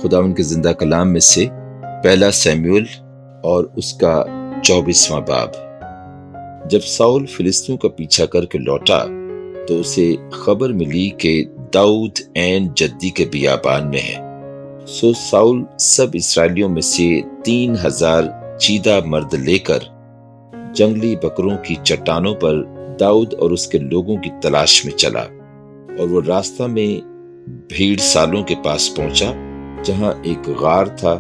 खुदावंद के जिंदा कलाम में से पहला सैमुएल और उसका 24वां बाब। जब साउल फिलिस्तीयों का पीछा करके लौटा तो उसे खबर मिली कि दाऊद ऐन जद्दी के बियाबान में है। सो साउल सब इसराइलियों में से 3000 चीदा मर्द लेकर जंगली बकरों की चट्टानों पर दाऊद और उसके लोगों की तलाश में चला, और वो रास्ता में भीड़ सालों के पास पहुंचा जहां एक गार था,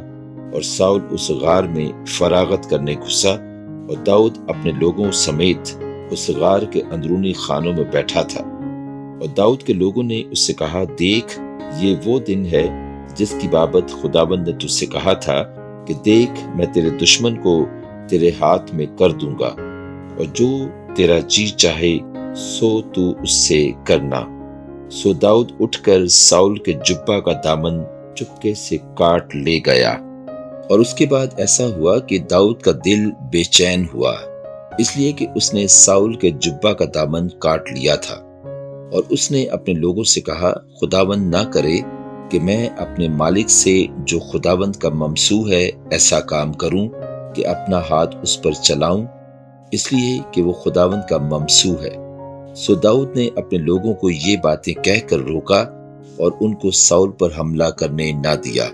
और साउल उस गार में फरागत करने घुसा, और दाऊद अपने लोगों समेत उस गार के अंदरूनी खानों में बैठा था। और दाऊद के लोगों ने उससे कहा, देख, ये वो दिन है जिसकी बाबत खुदाबंद ने तुझसे कहा था कि देख, मैं तेरे दुश्मन को तेरे हाथ में कर दूंगा, और जो तेरा जी चाहे सो तू उससे करना। सो दाऊद उठकर साउल के जुब्बा का दामन चुपके से काट ले गया। और उसके बाद ऐसा हुआ कि दाऊद का दिल बेचैन हुआ, इसलिए कि उसने साउल के जुब्बा का दामन काट लिया था। और उसने अपने लोगों से कहा, खुदावंद ना करे कि मैं अपने मालिक से जो खुदावंद का ममसू है ऐसा काम करूं कि अपना हाथ उस पर चलाऊं, इसलिए कि वो खुदावंद का ममसू है। सो दाऊद ने अपने लोगों को ये बातें कहकर रोका और उनको साउल पर हमला करने ना दिया।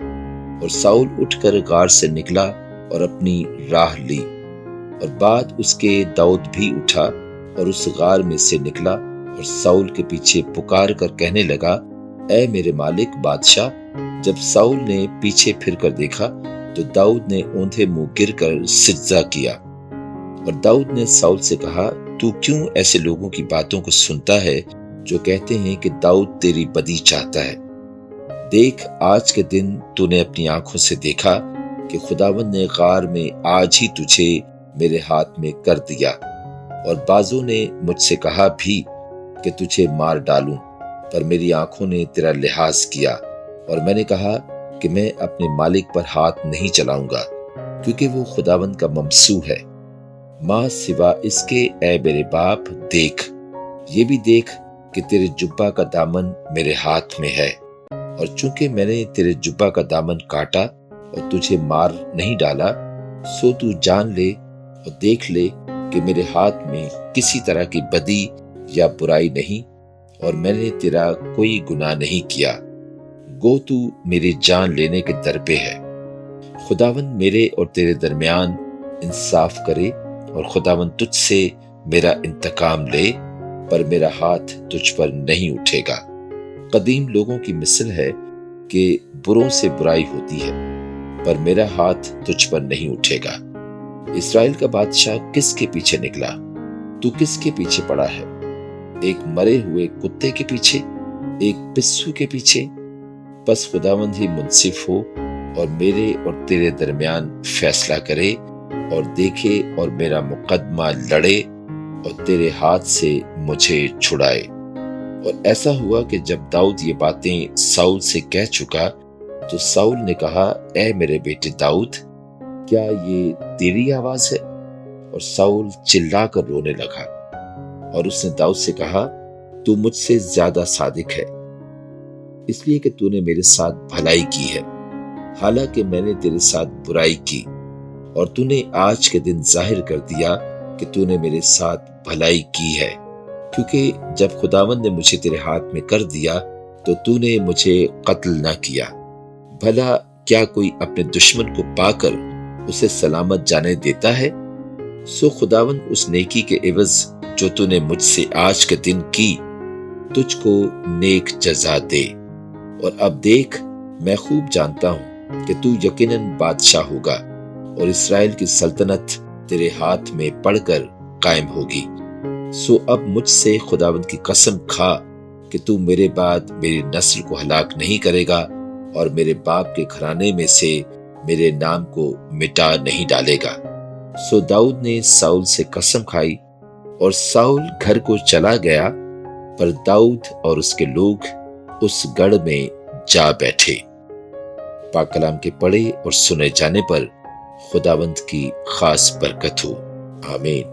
और साउल उठकर गार से निकला और अपनी राह ली, और बाद उसके दाऊद भी उठा और उस गार में से निकला और साउल के पीछे पुकार कर कहने लगा, ऐ मेरे मालिक बादशाह। जब साउल ने पीछे फिर कर देखा तो दाऊद ने औंधे मुंह गिरकर सिजदा किया। और दाऊद ने साउल से कहा, तू क्यों ऐसे लोगों की बातों को सुनता है जो कहते हैं कि दाऊद तेरी बदी चाहता है? देख, आज के दिन तूने अपनी आंखों से देखा कि खुदावंद ने गार में आज ही तुझे मेरे हाथ में कर दिया, और बाजों ने मुझसे कहा भी कि तुझे मार डालूं, पर मेरी आंखों ने तेरा लिहाज किया, और मैंने कहा कि मैं अपने मालिक पर हाथ नहीं चलाऊंगा, क्योंकि वो खुदावंद का ममसू है। मां सिवा इसके ऐ मेरे बाप, देख, ये भी देख कि तेरे जुब्बा का दामन मेरे हाथ में है, और चूंकि मैंने तेरे जुब्बा का दामन काटा और तुझे मार नहीं डाला, सो तू जान ले और देख ले कि मेरे हाथ में किसी तरह की बदी या बुराई नहीं, और मैंने तेरा कोई गुनाह नहीं किया। गो तू मेरी जान लेने के दर पे है। खुदावंद मेरे और तेरे दरमियान इंसाफ करे, और खुदावंद तुझसे मेरा इंतकाम ले, पर मेरा हाथ तुझ पर नहीं उठेगा। कदीम लोगों की मिसल है कि बुरों से बुराई होती है, पर मेरा हाथ तुझ पर नहीं उठेगा। इस्राएल का बादशाह किसके पीछे निकला? तू किसके पीछे पड़ा है? एक मरे हुए कुत्ते के पीछे, एक पिस्सू के पीछे? बस खुदावंद ही मुंसिफ हो और मेरे और तेरे दरमियान फैसला करे, और देखे और मेरा मुकदमा लड़े, और तेरे हाथ से मुझे छुड़ाए। और ऐसा हुआ कि जब दाऊद ये बातें साउल से कह चुका तो साउल ने कहा, ऐ मेरे बेटे दाऊद, क्या ये तेरी आवाज है? और साउल चिल्लाकर रोने लगा, और उसने दाऊद से कहा, तू मुझसे ज्यादा सादिक है, इसलिए कि तूने मेरे साथ भलाई की है, हालांकि मैंने तेरे साथ बुराई की, और तूने आज के दिन जाहिर कर दिया कि तूने मेरे साथ भलाई की है, क्योंकि जब खुदावंद ने मुझे तेरे हाथ में कर दिया तो तूने मुझे कत्ल ना किया। भला क्या कोई अपने दुश्मन को पाकर उसे सलामत जाने देता है? सो खुदावंद उस नेकी के एवज जो तूने मुझसे आज के दिन की, तुझको नेक जजा दे। और अब देख, मैं खूब जानता हूं कि तू यकीनन बादशाह होगा, और इस्राएल की सल्तनत तेरे हाथ में पड़कर कायम होगी। सो अब मुझसे खुदावंद की कसम खा कि तू मेरे बाद मेरी नस्ल को हलाक नहीं करेगा, और मेरे बाप के घराने में से मेरे नाम को मिटा नहीं डालेगा। सो दाऊद ने साउल से कसम खाई, और साउल घर को चला गया, पर दाऊद और उसके लोग उस गढ़ में जा बैठे। पाक कलाम के पढ़े और सुने जाने पर खुदावंद की खास बरकत हो। आमीन।